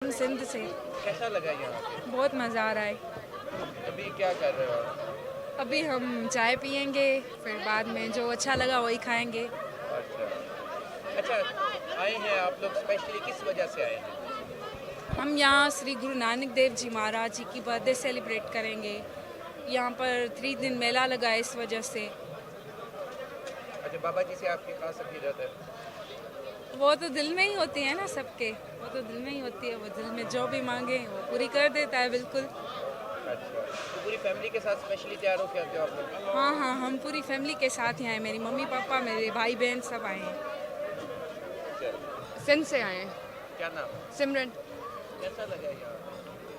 हम सिंध से। कैसा लगा यहाँ पे? बहुत मज़ा आ रहा है। अभी क्या कर रहे हो आप? अभी हम चाय पियेंगे, फिर बाद में जो अच्छा लगा वही खाएंगे। अच्छा अच्छा, आए हैं आप लोग स्पेशली किस वजह से आए हैं? हम यहाँ श्री गुरु नानक देव जी महाराज जी की बर्थडे सेलिब्रेट करेंगे। यहाँ पर 3 दिन मेला लगा है इस वजह से। अच्छा, बाबा जी से आपकी खास अकीदत है? वो तो दिल में ही होती है ना सबके, वो तो दिल में ही होती है। वो दिल में जो भी मांगे वो पूरी कर देता है, बिल्कुल। अच्छा, तो पूरी फैमिली के साथ स्पेशली तैयार होकर आते हो आप लोग? हाँ हाँ, हम पूरी फैमिली के साथ ही आए। मेरी मम्मी पापा, मेरे भाई बहन सब आए हैं। सिंध से आए हैं। क्या नाम है? सिमरन। कैसा लगा यहाँ?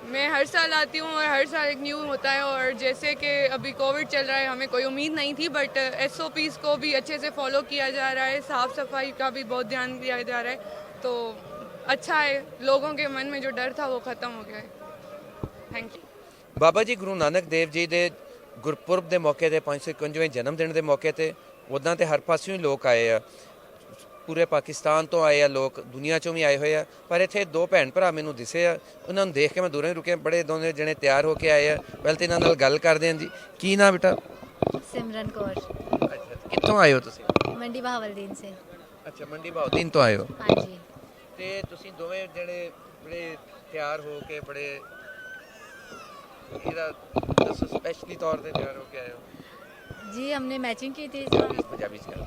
मैं हर साल आती हूँ और हर साल एक न्यू होता है। और जैसे कि अभी कोविड चल रहा है, हमें कोई उम्मीद नहीं थी, बट SOPs को भी अच्छे से फॉलो किया जा रहा है। साफ़ सफाई का भी बहुत ध्यान दिया जा रहा है, तो अच्छा है। लोगों के मन में जो डर था वो ख़त्म हो गया है। Thank you. ਬਾਬਾ ਜੀ ਗੁਰੂ ਨਾਨਕ ਦੇਵ ਜੀ ਦੇ ਗੁਰਪੁਰਬ ਦੇ ਮੌਕੇ ਤੇ 551ਵੇਂ ਜਨਮ ਦਿਨ ਦੇ ਮੌਕੇ ਤੇ ਉਦਾਂ ਤੇ ਹਰ ਪਾਸਿਓਂ ਹੀ ਲੋਕ ਆਏ ਆ। ਪੂਰੇ ਪਾਕਿਸਤਾਨ ਤੋਂ ਆਏ ਆ ਲੋਕ, ਦੁਨੀਆ ਚੋਂ ਵੀ ਆਏ ਹੋਏ ਆ, ਪਰ ਇੱਥੇ ਦੋ ਭੈਣ ਭਰਾ ਮੈਨੂੰ ਦਿਸੇ ਆ। ਉਹਨਾਂ ਨੂੰ ਦੇਖ ਕੇ ਮੈਂ ਦੂਰੋਂ ਹੀ ਰੁਕਿਆ। ਬੜੇ ਦੋਨੇ ਜਣੇ ਤਿਆਰ ਹੋ ਕੇ ਆਏ ਆ। ਪਹਿਲਾਂ ਤੇ ਇਹਨਾਂ ਨਾਲ ਗੱਲ ਕਰਦੇ ਹਾਂ ਜੀ। ਕੀ ਨਾਮ ਬੇਟਾ? सिमरन कौर। ਅੱਛਾ, ਕਿੱਥੋਂ ਆਏ ਹੋ ਤੁਸੀਂ? मंडी बहावलदीन से। ਅੱਛਾ, ਮੰਡੀ ਭਾਉਦੀਨ ਤੋਂ ਆਏ ਹੋ। हाँ जी। ਤੇ ਤੁਸੀਂ ਦੋਵੇਂ ਜਣੇ ਬੜੇ ਤਿਆਰ ਹੋ ਕੇ ਬੜੇ ਇਹਦਾ ਦੱਸੋ ਸਪੈਸ਼ਲੀ ਤੌਰ ਤੇ ਤਿਆਰ ਹੋ ਕੇ ਆਏ ਹੋ? जी हमने मैचिंग की थी। ਪੰਜਾਬੀ ਚ ਗੱਲ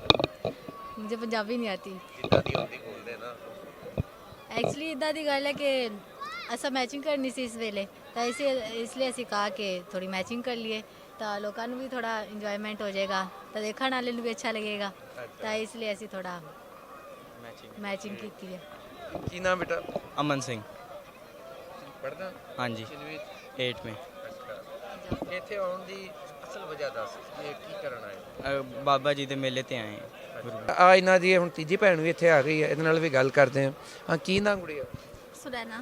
मुझे पंजाबी नहीं आती। ਜਿੱਦਾਂ ਦੀ ਹੁੰਦੀ ਬੋਲਦੇ ਨਾ। एक्चुअली इदा दी गल है कि असा मैचिंग करनी सी इस वेले, तो इसलिए असी कहा कि थोड़ी मैचिंग कर लिए, तो लोगों को भी थोड़ा इंजॉयमेंट हो जाएगा, तो देखने वाले भी अच्छा लगेगा, तो इसलिए असी थोड़ा मैचिंग की है। ਕੀ ਨਾਮ ਬੇਟਾ? अमन सिंह। ਪੜਦਾ? हाँ जी, ਕਿੰਨਵੀਂ? 8 में। ਅੱਛਾ, ਇੱਥੇ ਆਉਣ ਦੀ ਅਸਲ ਵਜ੍ਹਾ ਦੱਸ, ਇਹ ਕੀ ਕਰਨ ਆਏ? बाबा जी के मेले ते आए हैं। ਆ ਇਹਨਾਂ ਦੀ ਹੁਣ ਤੀਜੀ ਭੈਣ ਵੀ ਇੱਥੇ ਆ ਗਈ ਹੈ, ਇਹਦੇ ਨਾਲ ਵੀ ਗੱਲ ਕਰਦੇ ਹਾਂ। ਹਾਂ, ਕੀ ਨਾਮ ਗੁੜੀਆ? सुरैना।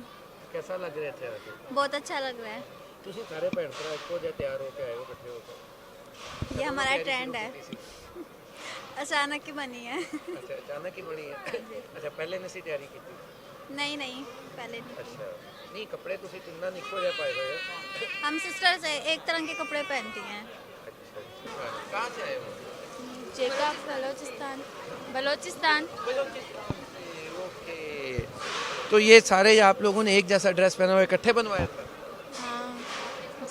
ਕਿਹਦਾ ਲੱਗ ਰਿਹਾ ਇੱਥੇ ਆ ਕੇ? बहुत अच्छा लग रहा है। ਤੁਸੀਂ ਸਾਰੇ ਭੈਣ ਭਰਾ ਇੱਕੋ ਜਿਹਾ ਤਿਆਰ ਹੋ ਕੇ ਆਏ ਹੋ, ਇਕੱਠੇ ਹੋ ਕੇ? ये हमारा ट्रेंड है, अचानक ही बनी है। ਅੱਛਾ, ਅਚਾਨਕ ਹੀ ਬਣੀ ਹੈ। ਅੱਛਾ, ਪਹਿਲੇ ਨਹੀਂ ਸੀ ਤਿਆਰੀ ਕੀਤੀ? नहीं नहीं, पहले नहीं। ਅੱਛਾ, ਨਹੀਂ ਕੱਪੜੇ ਤੁਸੀਂ ਤਿੰਨਾਂ ਨੇ ਇੱਕੋ ਜਿਹਾ ਪਾਏ ਹੋਏ ਹੋ। हम सिस्टर्स है, एक तरह के कपड़े पहनती हैं। अच्छा, कहाँ से आए हो? जेकब, बलोचिस्तान। बलोचिस्तान। ओके, तो ये सारे आप लोगों ने एक जैसा ड्रेस पहना हुआ इकट्ठे बनवाया था? हाँ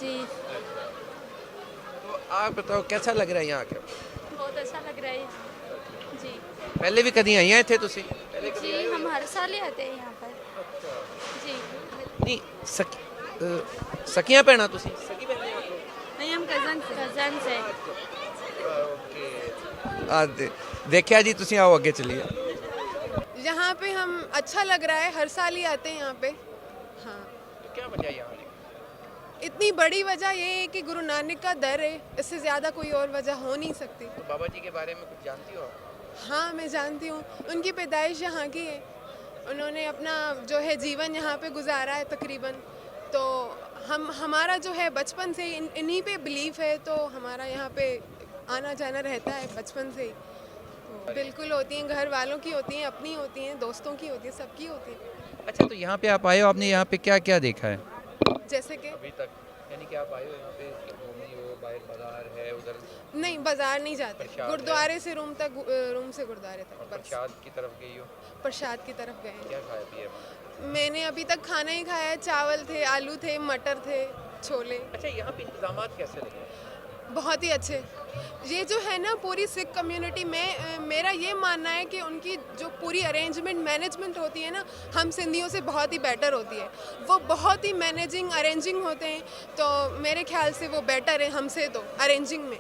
जी। तो आप बताओ कैसा लग रहा है यहाँ आके? बहुत अच्छा लग रहा है जी। पहले भी कभी आई हैं इत्थे तुसी? पहले कभी जी आए हो? हम हर साल ही आते हैं यहाँ पर जी। नहीं सकियां भैणा तुसी? सकी भैणा आप लोग? नहीं, हम कजन से। ओके, देखिया जी, तुसी आओ आगे चलिए। यहाँ पे हम अच्छा लग रहा है, हर साल ही आते हैं यहाँ पे। हाँ, तो क्या वजह यहाँ आने की? इतनी बड़ी वजह ये है कि गुरु नानक का दर है, इससे ज़्यादा कोई और वजह हो नहीं सकती। तो बाबा जी के बारे में कुछ जानती हो आप? हाँ, मैं जानती हूँ। उनकी पैदाइश यहाँ की है, उन्होंने अपना जो है जीवन यहाँ पे गुजारा है तकरीबन। तो हमारा जो है बचपन से इन्हीं पे बिलीफ है, तो हमारा यहाँ पे आना जाना रहता है बचपन से ही। तो बिल्कुल होती हैं, घर वालों की होती हैं, अपनी होती हैं, दोस्तों की होती हैं, सबकी होती हैं। अच्छा, तो यहाँ पे आप आए हो, आपने यहाँ पे क्या क्या देखा है जैसे कि अभी तक? यानी कि आप आए हो यहाँ पे घूमी हो, बाहर बाजार है उधर? नहीं, बाजार नहीं जाते, प्रसाद गुरुद्वारे से रूम तक, रूम से गुरुद्वारे तक बस। प्रसाद की तरफ गई हो? प्रसाद की तरफ गए हैं। क्या खाया पिया? मैंने अभी तक खाना ही खाया है, चावल थे, आलू थे, मटर थे, छोले। अच्छा, यहाँ पे इंतजामात कैसे लगे? बहुत ही अच्छे। ये जो है ना पूरी सिख कम्युनिटी में, मेरा ये मानना है कि उनकी जो पूरी अरेंजमेंट मैनेजमेंट होती है ना, हम सिंधियों से बहुत ही बेटर होती है। वो बहुत ही मैनेजिंग अरेंजिंग होते हैं, तो मेरे ख्याल से वो बेटर है हमसे तो अरेंजिंग में।